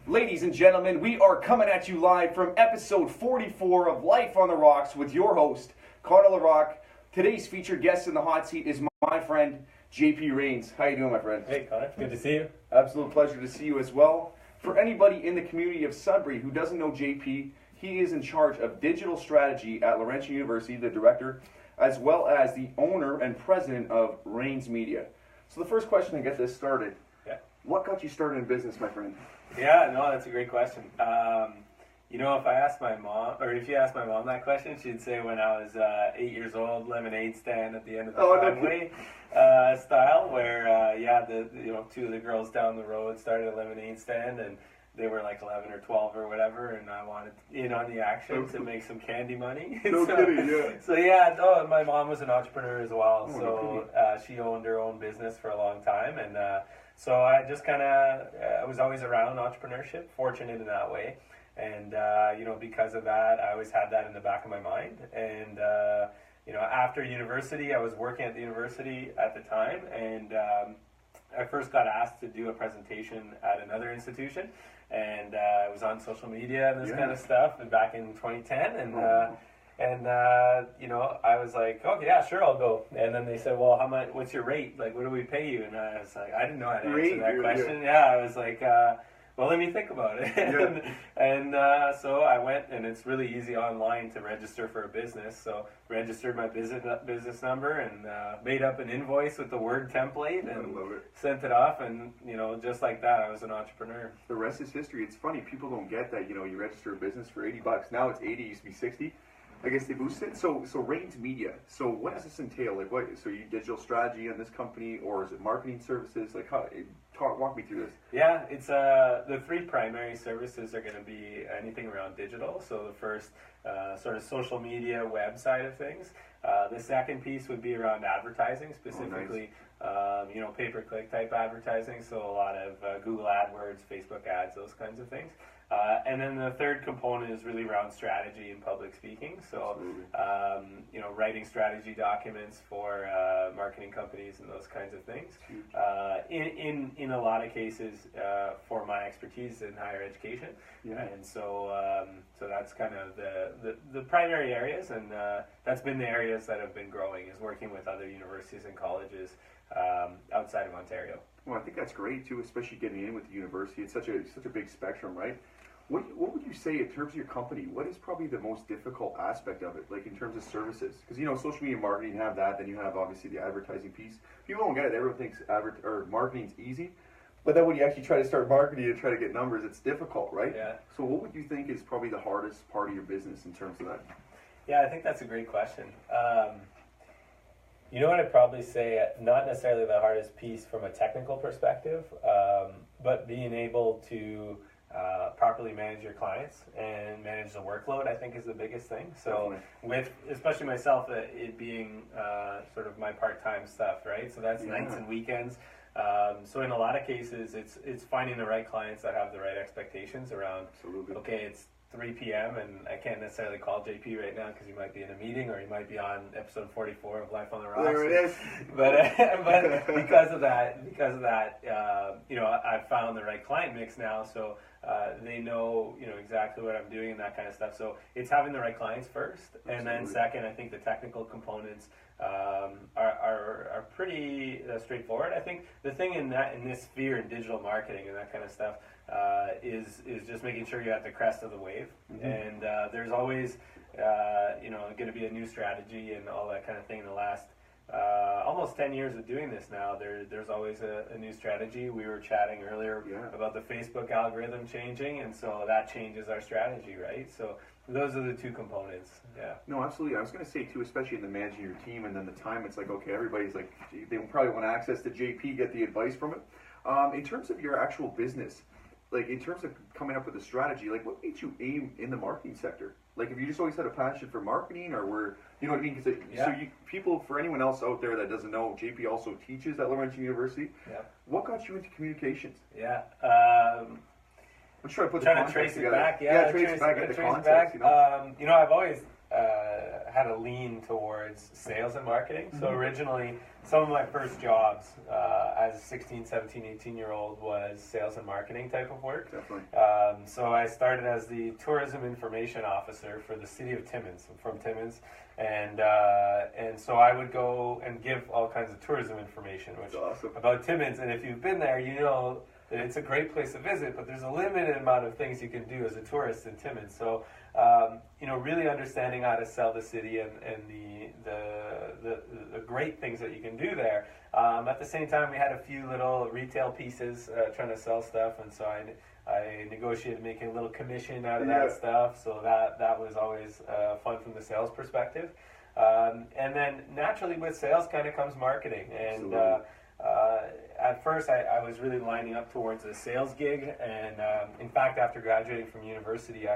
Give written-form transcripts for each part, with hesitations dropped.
Ladies and gentlemen, we are coming at you live from episode 44 of Life on the Rocks with your host, Connor Rocques. Today's featured guest in the hot seat is my friend, JP Rains. How you doing, my friend? Hey, Connor. Good to see you. Absolute pleasure to see you as well. For anybody in the community of Sudbury who doesn't know JP, he is in charge of digital strategy at Laurentian University, the director, as well as the owner and president of Rains Media. So the first question to get this started, what got you started in business, my friend? Yeah, no, that's a great question. If I asked my mom, or if you asked my mom that question, she'd say when I was 8 years old, lemonade stand at the end of the driveway style, where two of the girls down the road started a lemonade stand, and they were like 11 or 12 or whatever, and I wanted in on the action to make some candy money. So my mom was an entrepreneur as well, she owned her own business for a long time, and so I just I was always around entrepreneurship, fortunate in that way. And, because of that, I always had that in the back of my mind. And, after university, I was working at the university at the time. And I first got asked to do a presentation at another institution. And I was on social media and this kind of stuff back in 2010. I was like, okay, yeah, sure, I'll go. And then they said, well, how much? What's your rate? Like, what do we pay you? And I was like, I didn't know how to answer that question. I was like, well, let me think about it. So I went, and it's really easy online to register for a business. So registered my business number and made up an invoice with the Word template and sent it off. And, just like that, I was an entrepreneur. The rest is history. It's funny. People don't get that, you register a business for $80. Now it's 80, it used to be 60. I guess they boosted it. So Rains Media. So what does this entail? Like, what? So you digital strategy on this company, or is it marketing services? Like, walk me through this. Yeah, it's the three primary services are going to be anything around digital. So the first sort of social media web side of things. The second piece would be around advertising, specifically pay-per-click type advertising. So a lot of Google AdWords, Facebook ads, those kinds of things. And then the third component is really around strategy and public speaking. So, writing strategy documents for marketing companies and those kinds of things. In a lot of cases, for my expertise in higher education, and so that's kind of the primary areas, and that's been the areas that have been growing, is working with other universities and colleges outside of Ontario. Well, I think that's great too, especially getting in with the university. It's such a big spectrum, right? What would you say in terms of your company? What is probably the most difficult aspect of it, like in terms of services? Because social media marketing, you have that, then you have obviously the advertising piece. People don't get it. Everyone thinks marketing's easy, but then when you actually try to start marketing and try to get numbers, it's difficult, right? Yeah. So what would you think is probably the hardest part of your business in terms of that? Yeah, I think that's a great question. What I'd probably say, not necessarily the hardest piece from a technical perspective, but being able to properly manage your clients and manage the workload, I think, is the biggest thing. So with, especially myself, it being sort of my part-time stuff, right? So that's nights and weekends. So in a lot of cases, it's finding the right clients that have the right expectations around, okay, it's 3 p.m. and I can't necessarily call JP right now because he might be in a meeting, or he might be on episode 44 of Life on the Rocks. There it is. But because of that, I've found the right client mix now, so they know exactly what I'm doing and that kind of stuff. So it's having the right clients first, and then second, I think the technical components are pretty straightforward. I think the thing in this sphere in digital marketing and that kind of stuff is just making sure you're at the crest of the wave, and there's always going to be a new strategy and all that kind of thing. In the last almost 10 years of doing this now, there's always a new strategy. We were chatting earlier about the Facebook algorithm changing, and so that changes our strategy, right? So those are the two components. Yeah. No, absolutely. I was going to say too, especially in the managing your team and then the time, it's like, okay, everybody's like, they probably want access to JP, get the advice from it. In terms of your actual business, like in terms of coming up with a strategy, like what made you aim in the marketing sector? Like, have you just always had a passion for marketing, or you know what I mean? Because people, for anyone else out there that doesn't know, JP also teaches at Laurentian University. Yeah. What got you into communications? Yeah. I'm sure I put trying to trace it back. Trace it back at the context. I've always had a lean towards sales and marketing. So originally, some of my first jobs as a 16, 17, 18-year-old was sales and marketing type of work. Definitely. So I started as the tourism information officer for the city of Timmins. I'm from Timmins, and so I would go and give all kinds of tourism information, which Awesome. about Timmins. And if you've been there, you know that it's a great place to visit, but there's a limited amount of things you can do as a tourist in Timmins. So really understanding how to sell the city and the great things that you can do there. At the same time, we had a few little retail pieces trying to sell stuff, and so I negotiated making a little commission out of that stuff. So that was always fun from the sales perspective. And then naturally with sales kind of comes marketing. And at first I was really lining up towards a sales gig. And in fact, after graduating from university, I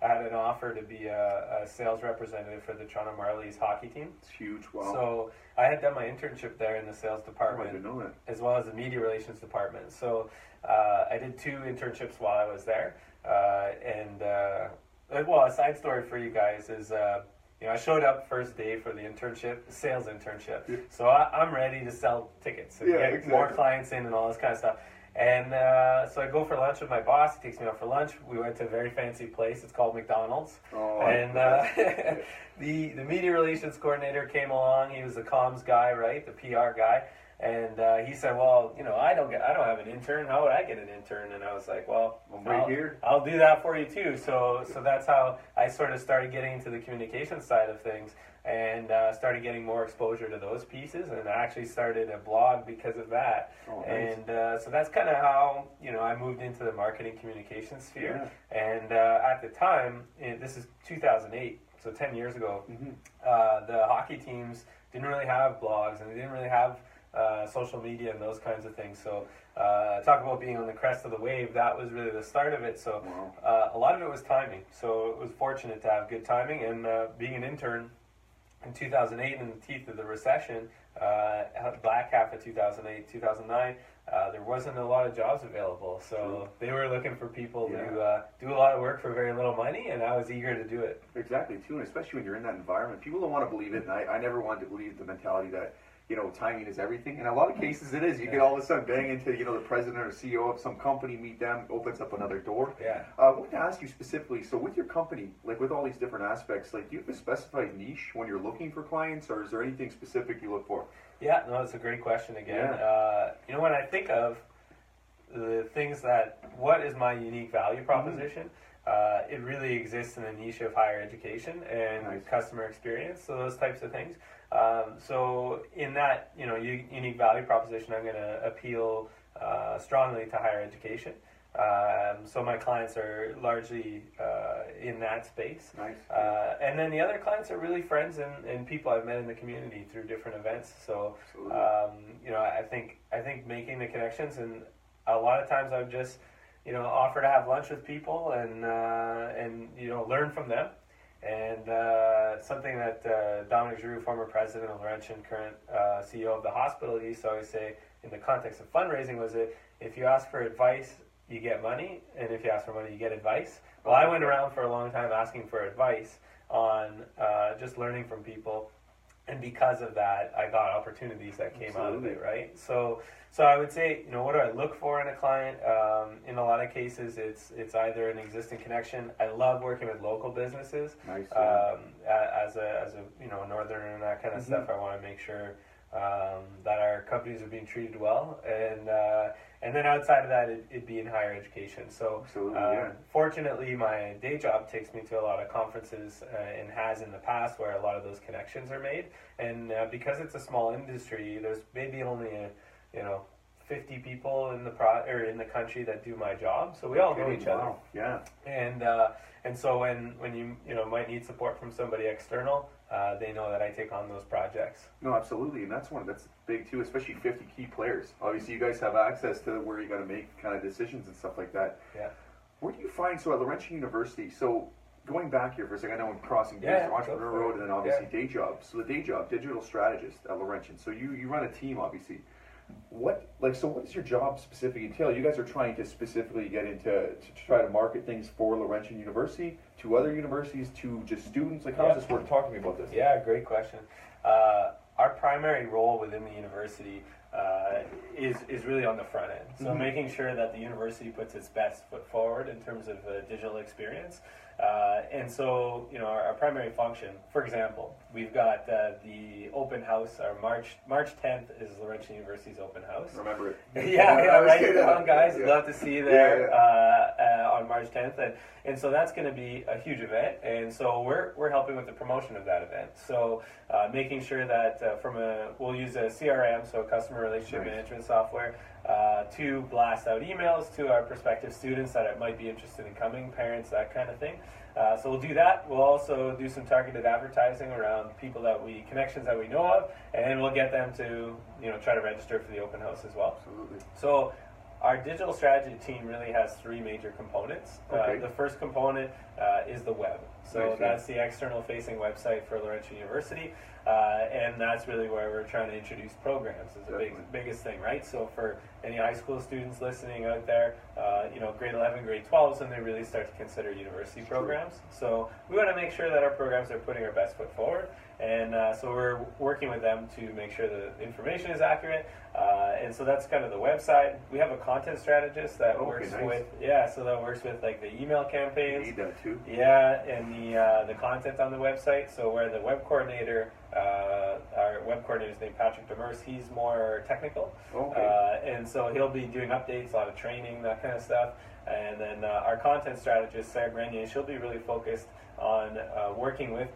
had an offer to be a sales representative for the Toronto Marlies hockey team. It's huge. Wow. So I had done my internship there in the sales department, I didn't know that. as well as the media relations department. So I did 2 internships while I was there. A side story for you guys is, I showed up first day for the internship, sales internship. Yeah. So I'm ready to sell tickets and get more clients in and all this kind of stuff. And so I go for lunch with my boss. He takes me out for lunch. We went to a very fancy place. It's called McDonald's. Oh, and the media relations coordinator came along. He was the comms guy, right, the PR guy. And he said, "Well, I don't have an intern. How would I get an intern?" And I was like, "Well, I'll do that for you too." So that's how I sort of started getting into the communication side of things, and started getting more exposure to those pieces. And I actually started a blog because of that. Oh, nice. And so that's kind of how I moved into the marketing communication sphere. Yeah. And at the time, this is 2008, so 10 years ago, the hockey teams didn't really have blogs, and they didn't really have social media and those kinds of things. So talk about being on the crest of the wave, that was really the start of it. So a lot of it was timing. So it was fortunate to have good timing, and being an intern in 2008 in the teeth of the recession, back half of 2008, 2009, there wasn't a lot of jobs available. So they were looking for people to do a lot of work for very little money, and I was eager to do it. Exactly, too, and especially when you're in that environment. People don't want to believe it, and I never wanted to believe the mentality that timing is everything. In a lot of cases it is. You get all of a sudden bang into, the president or CEO of some company, meet them, opens up another door. Yeah. I want to ask you specifically, so with your company, like with all these different aspects, like do you have a specified niche when you're looking for clients, or is there anything specific you look for? Yeah, no, that's a great question again. Yeah. When I think of the things what is my unique value proposition, it really exists in the niche of higher education and customer experience, so those types of things. So in that, unique value proposition, I'm going to appeal strongly to higher education. So my clients are largely in that space. Nice. And then the other clients are really friends and people I've met in the community through different events. So, I think making the connections, and a lot of times I've just, offer to have lunch with people and learn from them. And something that Dominic Giroux, former president of Laurentian, current CEO of the hospital, used to always say in the context of fundraising was that if you ask for advice, you get money, and if you ask for money, you get advice. Well, I went around for a long time asking for advice on just learning from people, and because of that, I got opportunities that came out of it, right? So I would say, what do I look for in a client? In a lot of cases, it's either an existing connection. I love working with local businesses. Nice. As a northerner and that kind of stuff, I want to make sure that our companies are being treated well, and then outside of that, it'd be in higher education. So fortunately, my day job takes me to a lot of conferences and has in the past, where a lot of those connections are made. And because it's a small industry, there's maybe only 50 people in the country that do my job. So we all know each other. Yeah. And so when you might need support from somebody external, they know that I take on those projects. No, absolutely, and that's big too, especially 50 key players. Obviously, you guys have access to where you got to make kind of decisions and stuff like that. Yeah. Where do you find, so at Laurentian University, so going back here for a second, I know I'm crossing gears to Entrepreneur Road, and then obviously day job. So the day job, digital strategist at Laurentian. So you run a team, obviously. So what does your job specifically entail? You guys are trying to specifically get into to try to market things for Laurentian University, to other universities, to just students. Like, how does this work? Talk to me about this. Yeah, great question. Our primary role within the university is really on the front end. So making sure that the university puts its best foot forward in terms of digital experience. And so, our primary function, for example, we've got the open house. Our March 10th is Laurentian University's open house. Remember it. Yeah, write it down, guys. Yeah. Love to see you there on March 10th. And so that's going to be a huge event. And so we're helping with the promotion of that event. So making sure that we'll use a CRM, so a customer relationship management software, to blast out emails to our prospective students that might be interested in coming, parents, that kind of thing. So we'll do that. We'll also do some targeted advertising around connections that we know of, and we'll get them to try to register for the open house as well. Absolutely. So our digital strategy team really has three major components. The first component is the web. So that's the external facing website for Laurentian University. And that's really where we're trying to introduce programs is the biggest thing, right? So for any high school students listening out there, grade 11, grade 12s, and they really start to consider university programs. So we want to make sure that our programs are putting our best foot forward. And so we're working with them to make sure the information is accurate. And so that's kind of the website. We have a content strategist that works with, like the email campaigns. You need that too. Yeah, and the content on the website. So where the web coordinator, our web coordinator is named Patrick Demers, he's more technical. And so he'll be doing updates, a lot of training, that kind of stuff. And then our content strategist, Sarah Grenier, she'll be really focused on working with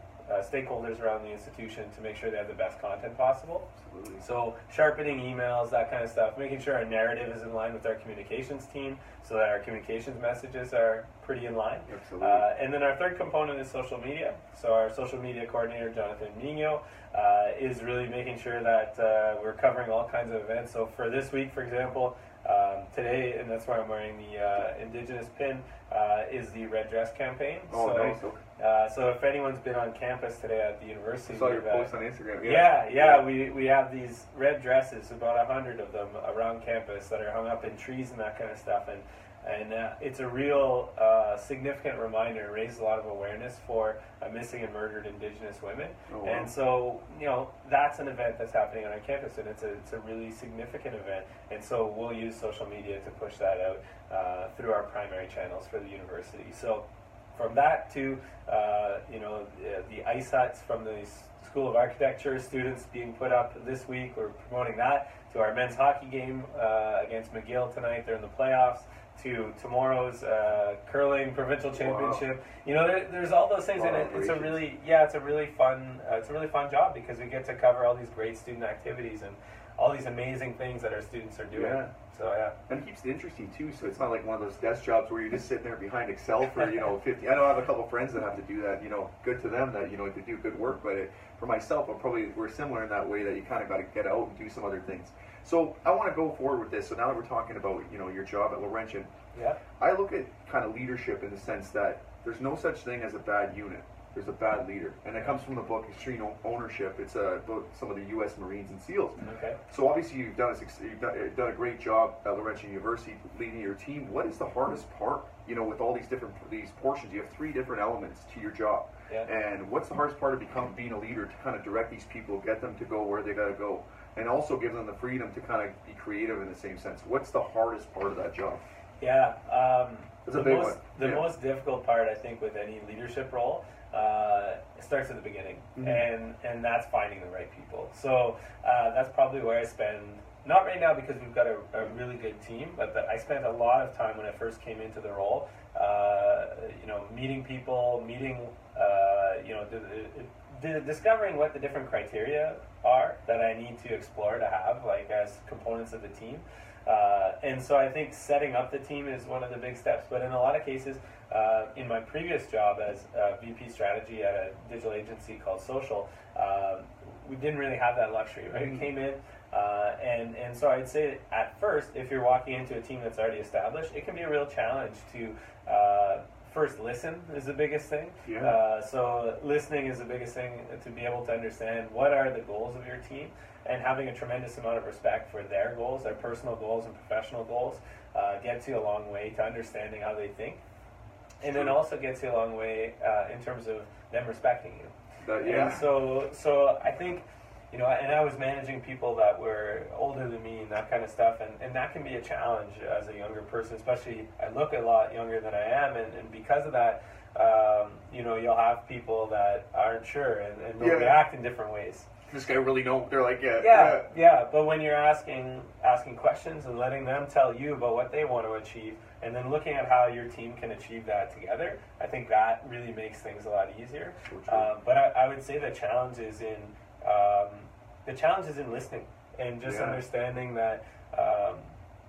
stakeholders around the institution to make sure they have the best content possible. Absolutely. So sharpening emails, that kind of stuff, making sure our narrative is in line with our communications team so that our communications messages are pretty in line. Absolutely. And then our third component is social media. So our social media coordinator, Jonathan Nino, is really making sure that we're covering all kinds of events. So for this week, for example, today, and that's why I'm wearing the Indigenous pin, is the Red Dress campaign. So if anyone's been on campus today at the university, I saw your post on Instagram. We have these red dresses, about 100 of them around campus that are hung up in trees and that kind of stuff, and it's a real significant reminder, raises a lot of awareness for missing and murdered Indigenous women. And so that's an event that's happening on our campus, and it's a really significant event, and so we'll use social media to push that out through our primary channels for the university. So from that to the ice huts from the School of Architecture students being put up this week, we're promoting that, to our men's hockey game against McGill tonight, they're in the playoffs, to tomorrow's curling provincial championship. There's all those things, and it's a really fun job because we get to cover all these great student activities and all these amazing things that our students are doing. And it keeps it interesting too. So it's not like one of those desk jobs where you're just sitting there behind Excel for 50. I know I have a couple friends that have to do that. Good to them that they do good work. But for myself, we're similar in that way that you kind of got to get out and do some other things. So I want to go forward with this. So now that we're talking about your job at Laurentian, I look at kind of leadership in the sense that there's no such thing as a bad unit. There's a bad leader, and it comes from the book Extreme Ownership. It's about some of the U.S. Marines and SEALs. So obviously you've done a great job at Laurentian University leading your team. What is the hardest part? With all these portions, you have 3 different elements to your job. And what's the hardest part of being a leader, to kind of direct these people, get them to go where they got to go, and also give them the freedom to kind of be creative in the same sense? What's the hardest part of that job? The most difficult part, I think, with any leadership role, it starts at the beginning, and that's finding the right people. So that's probably where I spend, not right now because we've got a really good team, but I spent a lot of time when I first came into the role, meeting people, discovering what the different criteria are that I need to explore to have, like, as components of the team. And so I think setting up the team is one of the big steps. But in a lot of cases, in my previous job as VP strategy at a digital agency called Social, we didn't really have that luxury, right? We came in, and so I'd say at first, if you're walking into a team that's already established, it can be a real challenge to first listen is the biggest thing. Yeah. So listening is the biggest thing, to be able to understand what are the goals of your team, and having a tremendous amount of respect for their goals, their personal goals and professional goals, gets you a long way to understanding how they think. And then also gets you a long way in terms of them respecting you. Yeah. And so I think, you know, and I was managing people that were older than me and that kind of stuff, and that can be a challenge as a younger person, especially I look a lot younger than I am, and because of that, you know, you'll have people that aren't sure, and they'll react in different ways. This guy really know. They're like, yeah. But when you're asking questions and letting them tell you about what they want to achieve, and then looking at how your team can achieve that together, I think that really makes things a lot easier. But I would say the challenge is in listening, and just understanding that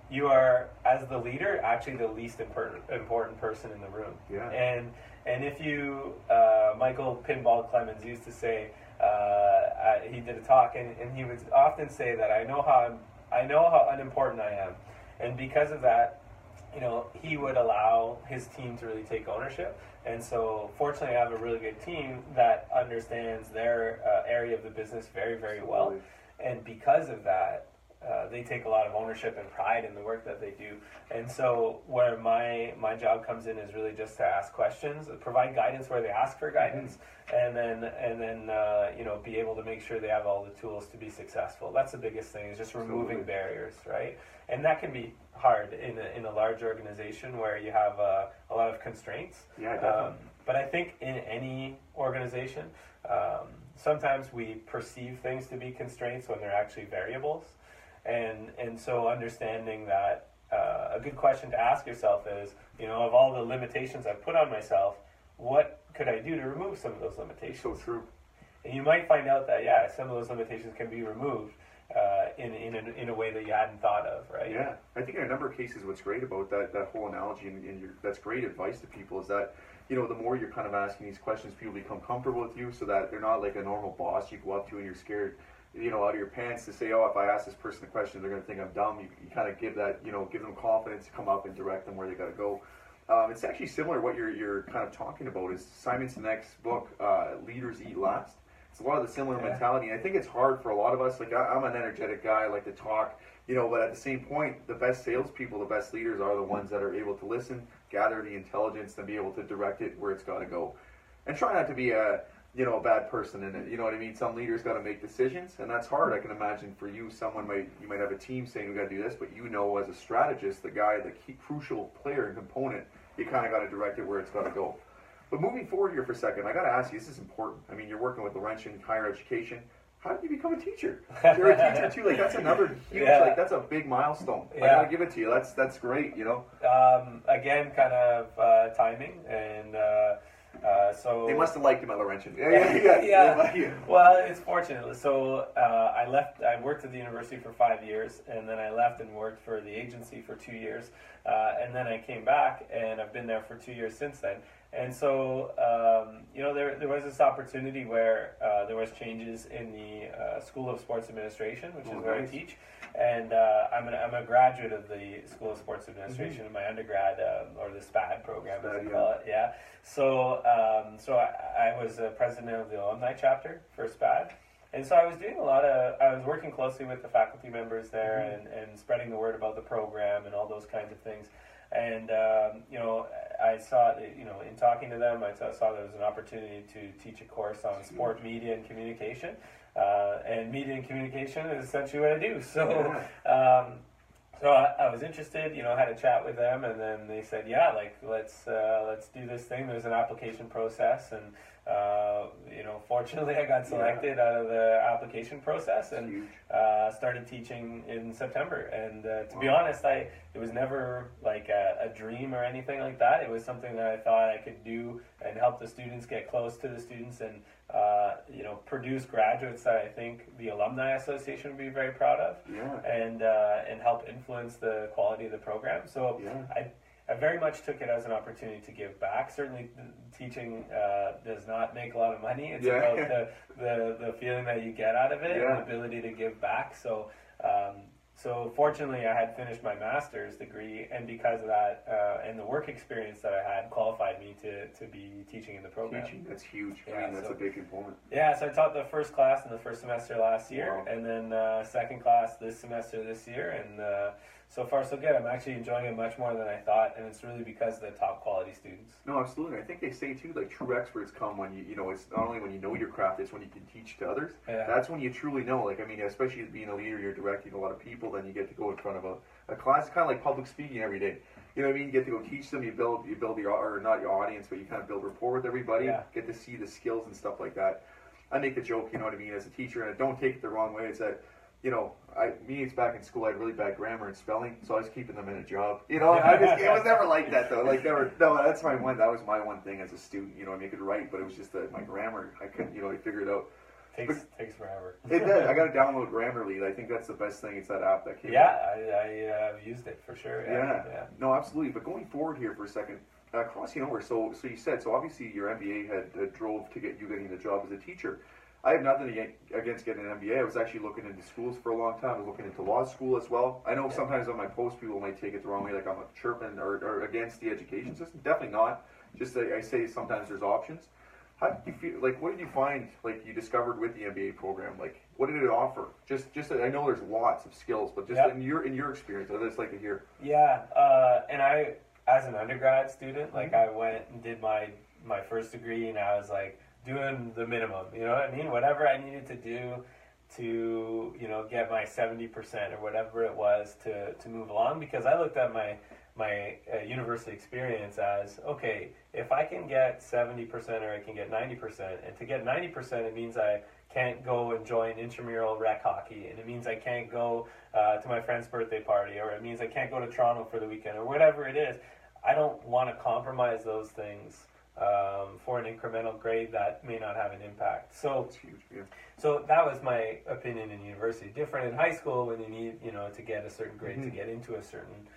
you are, as the leader, actually the least important person in the room. Yeah. And if you, Michael Pinball Clemens used to say, he did a talk, and he would often say that I know how unimportant I am, and because of that, you know, he would allow his team to really take ownership. And so, fortunately, I have a really good team that understands their area of the business very, very well, and because of that, they take a lot of ownership and pride in the work that they do. And so where my job comes in is really just to ask questions, provide guidance where they ask for guidance, and then you know, be able to make sure they have all the tools to be successful. That's the biggest thing, is just removing barriers, right? And that can be hard in a large organization where you have a lot of constraints. Yeah, definitely. But I think in any organization, sometimes we perceive things to be constraints when they're actually variables. And so understanding that, a good question to ask yourself is, you know, of all the limitations I've put on myself, what could I do to remove some of those limitations? So true. And you might find out that, some of those limitations can be removed in a way that you hadn't thought of, right? Yeah, I think in a number of cases, what's great about that whole analogy, and that's great advice to people, is that, you know, the more you're kind of asking these questions, people become comfortable with you, so that they're not like a normal boss you go up to and you're scared, you know, out of your pants to say, oh, if I ask this person a question, they're going to think I'm dumb. You kind of give that, you know, give them confidence to come up and direct them where they got to go. It's actually similar to what you're kind of talking about, is Simon Sinek's book, Leaders Eat Last. It's a lot of the similar mentality, and I think it's hard for a lot of us. Like, I'm an energetic guy, I like to talk, you know, but at the same point, the best salespeople, the best leaders are the ones that are able to listen, gather the intelligence, and be able to direct it where it's got to go. And try not to be a bad person in it. You know what I mean? Some leaders got to make decisions, and that's hard. I can imagine for you, you might have a team saying we got to do this, but you know, as a strategist, the guy, the key crucial player and component, you kind of got to direct it where it's got to go. But moving forward here for a second, I got to ask you, this is important. I mean, you're working with Laurentian Higher Education. How did you become a teacher? You're a teacher too. Like, that's another huge, like, that's a big milestone. I got to give it to you. That's great, you know? Again, kind of timing, and so... They must have liked him at Laurentian. Yeah. Well, it's fortunate. So I worked at the university for 5 years, and then I left and worked for the agency for 2 years. And then I came back, and I've been there for 2 years since then. And so, you know, there was this opportunity where there was changes in the School of Sports Administration, which is where I teach. And I'm a graduate of the School of Sports Administration in my undergrad, or the SPAD program, as they call it. Yeah. So I was president of the alumni chapter for SPAD. And so I was working closely with the faculty members there and spreading the word about the program and all those kinds of things. And, you know, I saw, you know, in talking to them, I saw there was an opportunity to teach a course on sport media and communication. And media and communication is essentially what I do. So, so I was interested, you know, had a chat with them, and then they said, let's do this thing. There's an application process, and you know, fortunately, I got selected out of the application process and started teaching in September. And to be honest, it was never like a dream or anything like that. It was something that I thought I could do and help the students, get close to the students, and you know, produce graduates that I think the Alumni Association would be very proud of, and help influence the quality of the program. So I very much took it as an opportunity to give back. Certainly, teaching does not make a lot of money. It's about the feeling that you get out of it and the ability to give back. So So fortunately, I had finished my master's degree, and because of that, and the work experience that I had, qualified me to be teaching in the program. Teaching, that's huge. Yeah, I mean, that's a big component. Yeah, so I taught the first class in the first semester last year, Wow. and then second class this semester this year, and so far so good. I'm actually enjoying it much more than I thought, and it's really because of the top quality students. No, absolutely. I think they say too, like true experts come when you know, it's not only when you know your craft, it's when you can teach to others. Yeah. That's when you truly know. Like, I mean, especially as being a leader, you're directing a lot of people, then you get to go in front of a class. It's kind of like public speaking every day. You know what I mean? You get to go teach them. You build your, or not your audience, but you kind of build rapport with everybody. Yeah. Get to see the skills and stuff like that. I make the joke, you know what I mean, as a teacher, and don't take it the wrong way. It's that, you know, it's back in school. I had really bad grammar and spelling, so I was keeping them in a job. You know, it was never like that though. Like never. No, that's my one. That was my one thing as a student. You know, I could write, but it was just that my grammar. I couldn't. You know, I figured it out. Takes forever. It does. I got to download Grammarly. I think that's the best thing. It's that app that came. Yeah, I've used it for sure. Yeah. No, absolutely. But going forward here for a second, crossing over. So you said obviously your MBA had drove to get you getting the job as a teacher. I have nothing against getting an MBA. I was actually looking into schools for a long time. I was looking into law school as well. I know sometimes on my post people might take it the wrong way, like I'm chirping or against the education system. Definitely not. Just I say sometimes there's options. How did you feel? Like, what did you find? Like, you discovered with the MBA program. Like, what did it offer? Just I know there's lots of skills, but just in your experience, I'd just like to hear. Yeah, and I, as an undergrad student, like I went and did my first degree, and I was like doing the minimum. You know what I mean? Whatever I needed to do to get my 70% or whatever it was to move along, because I looked at my university experience as, okay, if I can get 70% or I can get 90%, and to get 90% it means I can't go and join intramural rec hockey, and it means I can't go to my friend's birthday party, or it means I can't go to Toronto for the weekend, or whatever it is. I don't want to compromise those things for an incremental grade that may not have an impact. So That's huge, yeah. So that was my opinion in university. Different in high school when you need, to get a certain grade to get into a certain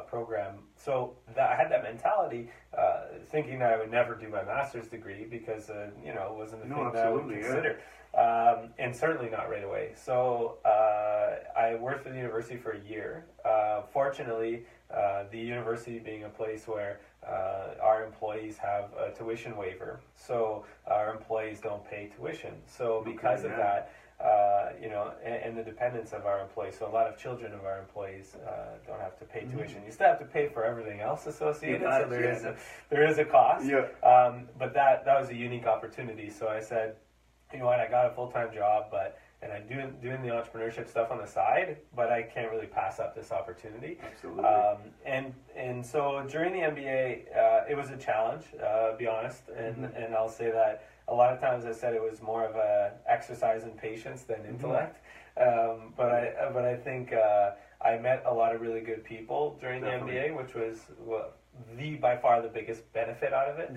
program. So I had that mentality, thinking that I would never do my master's degree because it wasn't a thing that I would consider, and certainly not right away. So I worked for the university for a year. Fortunately, the university being a place where our employees have a tuition waiver, so our employees don't pay tuition. So because of that, and the dependence of our employees, so a lot of children of our employees don't have to pay tuition. You still have to pay for everything else associated, so there is a cost. Yeah. But that was a unique opportunity. So I said, you know what, I got a full-time job, and I'm doing the entrepreneurship stuff on the side, but I can't really pass up this opportunity. Absolutely. And so during the MBA, it was a challenge, be honest, and I'll say that a lot of times I said it was more of a exercise in patience than intellect. But I think I met a lot of really good people during the MBA, which was by far the biggest benefit out of it.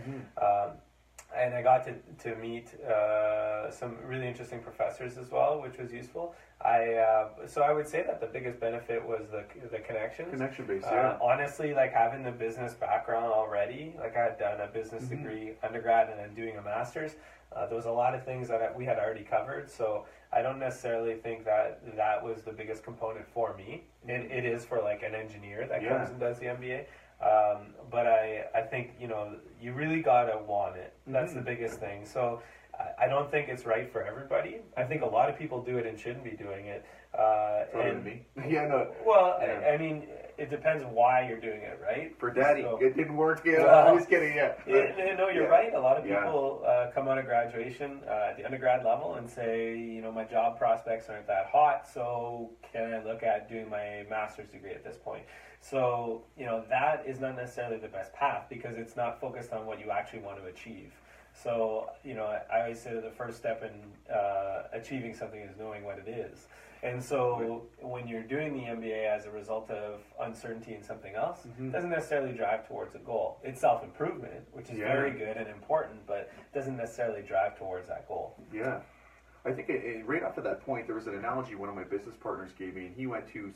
And I got to meet some really interesting professors as well, which was useful. So I would say that the biggest benefit was the connections. Connection based, yeah. Honestly, like having the business background already, like I had done a business degree undergrad and then doing a master's. There was a lot of things that we had already covered, so I don't necessarily think that was the biggest component for me. It is for like an engineer that comes and does the MBA. But I think, you really gotta want it. That's the biggest thing. So I don't think it's right for everybody. I think a lot of people do it and shouldn't be doing it. Me. Yeah, no. Well, I mean, it depends why you're doing it, right? For daddy, it didn't work. I'm just kidding. No, you're right. A lot of people come out of graduation at the undergrad level and say, my job prospects aren't that hot, so can I look at doing my master's degree at this point? So, that is not necessarily the best path because it's not focused on what you actually want to achieve. So, I always say that the first step in achieving something is knowing what it is. And so when you're doing the MBA as a result of uncertainty in something else, it doesn't necessarily drive towards a goal. It's self-improvement, which is very good and important, but doesn't necessarily drive towards that goal. Yeah. I think right off of that point, there was an analogy one of my business partners gave me, and he went to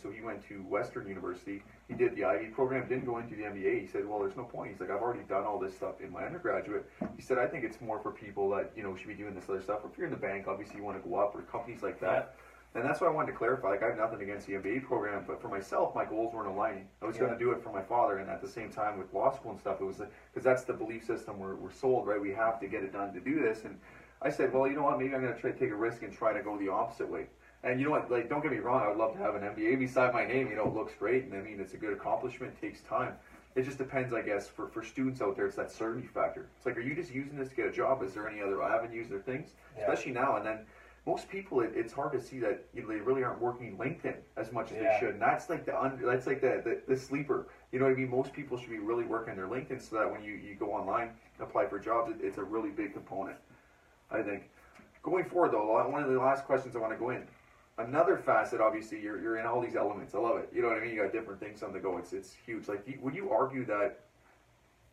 Western University. He did the IB program, didn't go into the MBA. He said, well, there's no point. He's like, I've already done all this stuff in my undergraduate. He said, I think it's more for people that, should be doing this other stuff. Or if you're in the bank, obviously you want to go up, or companies like that. And that's why I wanted to clarify. Like, I have nothing against the MBA program, but for myself, my goals weren't aligning. I was going to do it for my father, and at the same time with law school and stuff, it was because that's the belief system we're sold, right? We have to get it done to do this. And I said, well, you know what? Maybe I'm going to try to take a risk and try to go the opposite way. And you know what? Like, don't get me wrong. I would love to have an MBA beside my name. You know, it looks great, and I mean, it's a good accomplishment. It takes time. It just depends, I guess, for students out there. It's that certainty factor. It's like, are you just using this to get a job? Is there any other avenues or things? Especially now. And then most people, it's hard to see that, you know, they really aren't working LinkedIn as much as they should. And that's like the sleeper. You know what I mean? Most people should be really working their LinkedIn so that when you go online, apply for jobs, it's a really big component, I think. Going forward, though, one of the last questions I want to go in. Another facet, obviously, you're in all these elements. I love it. You know what I mean? You got different things on the go. It's huge. Like, would you argue that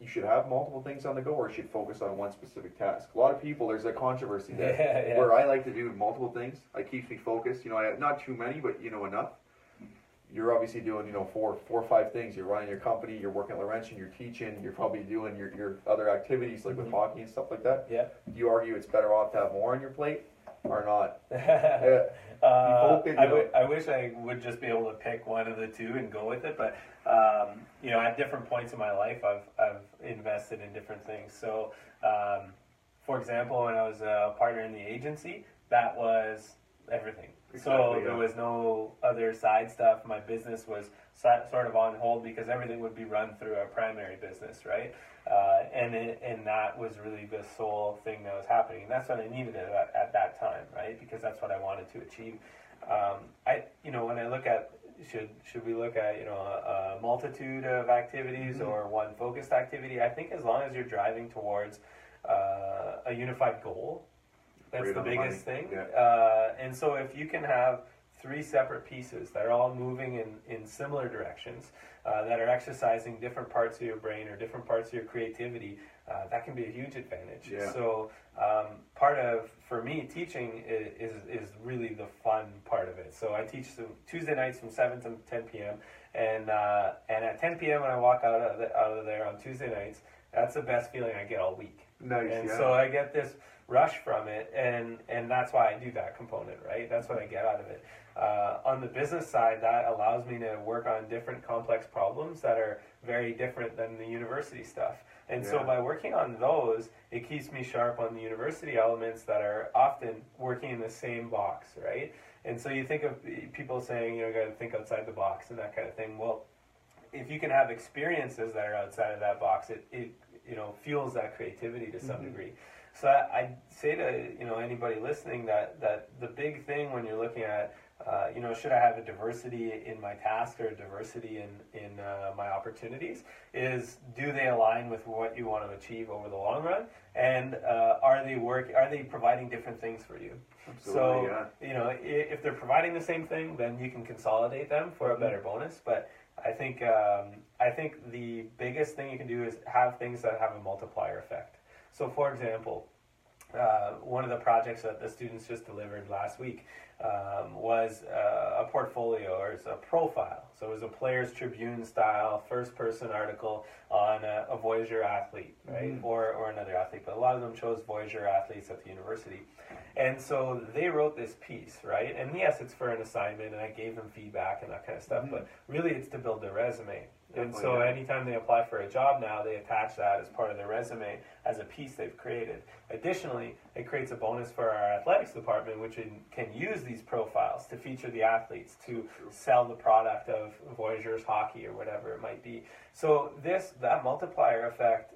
you should have multiple things on the go, or you should focus on one specific task? A lot of people, there's a controversy there where I like to do multiple things. It keeps me focused. You know, I have not too many, but you know, enough. You're obviously doing, you know, four or five things. You're running your company. You're working at Laurentian. You're teaching. You're probably doing your other activities like with hockey and stuff like that. Yeah. Do you argue it's better off to have more on your plate or not? I wish I would just be able to pick one of the two and go with it, but you know, at different points in my life, I've invested in different things. So, for example, when I was a partner in the agency, that was everything. So there was no other side stuff. My business was sort of on hold because everything would be run through our primary business, right? And that was really the sole thing that was happening. And that's what I needed at that time, right? Because that's what I wanted to achieve. When I look at should we look at, you know, a multitude of activities or one focused activity? I think as long as you're driving towards a unified goal, that's the biggest thing. Yeah. And so if you can have three separate pieces that are all moving in similar directions, that are exercising different parts of your brain or different parts of your creativity, that can be a huge advantage. Yeah. So part of, for me, teaching is really the fun part of it. So I teach Tuesday nights from 7 to 10 p.m. And at 10 p.m. when I walk out of there on Tuesday nights, that's the best feeling I get all week. Nice. And so I get this rush from it, and that's why I do that component, right? That's what I get out of it. On the business side, that allows me to work on different complex problems that are very different than the university stuff. And so by working on those, it keeps me sharp on the university elements that are often working in the same box, right? And so you think of people saying, you know, you got to think outside the box and that kind of thing. Well, if you can have experiences that are outside of that box, it you know, fuels that creativity to some degree. So I'd say to, you know, anybody listening that the big thing when you're looking at, you know, should I have a diversity in my task or a diversity in my opportunities, is do they align with what you want to achieve over the long run, and are they providing different things for you? Absolutely, so you know, if they're providing the same thing, then you can consolidate them for a better bonus. But I think the biggest thing you can do is have things that have a multiplier effect. So, for example, one of the projects that the students just delivered last week was a portfolio, or it's a profile. So it was a Players Tribune style first-person article on a Voyager athlete, right, or another athlete. But a lot of them chose Voyager athletes at the university. And so they wrote this piece, right? And yes, it's for an assignment, and I gave them feedback and that kind of stuff. But really, it's to build their resume. And so anytime they apply for a job now, they attach that as part of their resume as a piece they've created. Additionally, it creates a bonus for our athletics department, which can use these profiles to feature the athletes, to sell the product of Voyageurs hockey or whatever it might be. So that multiplier effect,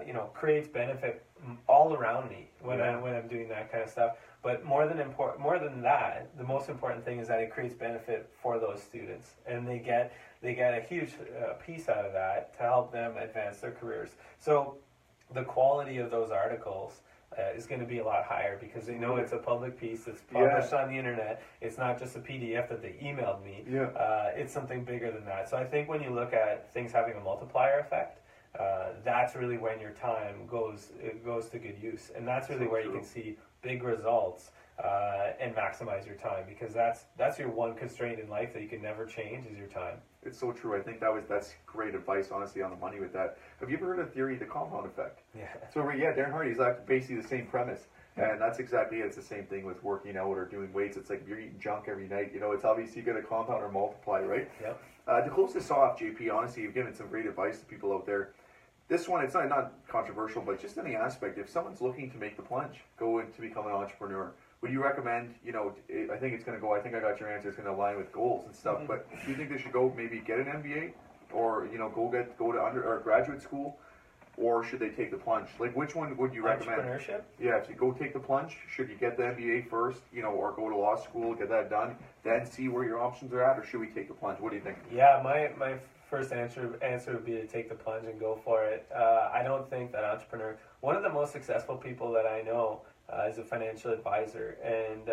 you know, creates benefit all around me when I'm doing that kind of stuff. But more than that, the most important thing is that it creates benefit for those students, and they get a huge piece out of that to help them advance their careers. So the quality of those articles is going to be a lot higher because they know it's a public piece that's published on the internet. It's not just a PDF that they emailed me. It's something bigger than that. So I think when you look at things having a multiplier effect, that's really when your time goes to good use, and that's really where you can see big results and maximize your time, because that's your one constraint in life that you can never change, is your time. It's so true. I think that's great advice, honestly, on the money with that. Have you ever heard of the theory of the compound effect? Yeah. So Darren Hardy's like basically the same premise. And that's exactly it. It's the same thing with working out or doing weights. It's like if you're eating junk every night, it's obviously going to compound or multiply, right? Yep. To close this off, JP, honestly, you've given some great advice to people out there. This one, it's not controversial, but just in the aspect, if someone's looking to make the plunge, go in to become an entrepreneur, would you recommend, I think it's going to go, I think I got your answer, it's going to align with goals and stuff, but do you think they should go maybe get an MBA or, go to under or graduate school, or should they take the plunge? Like, which one would you recommend? Entrepreneurship? Yeah, if you go take the plunge, should you get the MBA first, or go to law school, get that done, then see where your options are at, or should we take the plunge? What do you think? Yeah, my first answer would be to take the plunge and go for it. I don't think that entrepreneur. One of the most successful people that I know is a financial advisor, and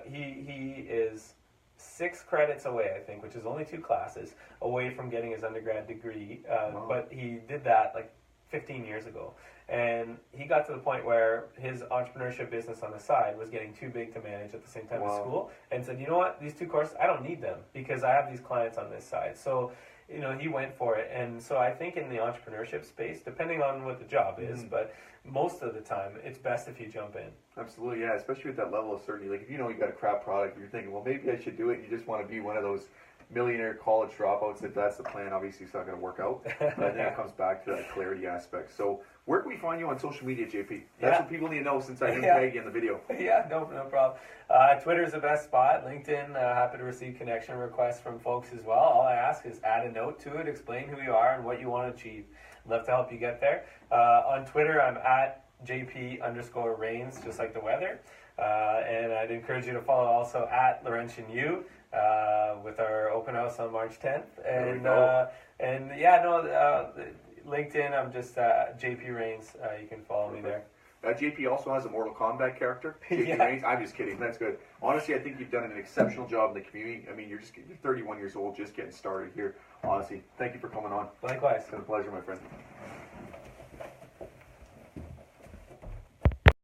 he is 6 credits away, I think, which is only 2 classes away from getting his undergrad degree. Wow. But he did that like 15 years ago, and he got to the point where his entrepreneurship business on the side was getting too big to manage at the same time as school, and said, you know what, these 2 courses, I don't need them because I have these clients on this side. So he went for it. And so I think in the entrepreneurship space, depending on what the job is, but most of the time, it's best if you jump in. Absolutely, yeah, especially with that level of certainty. Like, if you got a crap product, you're thinking, well, maybe I should do it, and you just want to be one of those millionaire college dropouts. If that's the plan, obviously it's not going to work out. But I think it comes back to that clarity aspect. So where can we find you on social media, JP? That's what people need to know, since I didn't tag you in the video. Yeah, no problem. Twitter's the best spot. LinkedIn, happy to receive connection requests from folks as well. All I ask is add a note to it, explain who you are and what you want to achieve. I'd love to help you get there. On Twitter, I'm at JP_Rains, just like the weather. And I'd encourage you to follow also at Laurentian U with our open house on March 10th. LinkedIn, I'm just JP Rains. You can follow me there. JP also has a Mortal Kombat character. JP Rains. I'm just kidding. That's good. Honestly, I think you've done an exceptional job in the community. I mean, you're 31 years old, just getting started here. Honestly, thank you for coming on. Likewise. It's been a pleasure, my friend.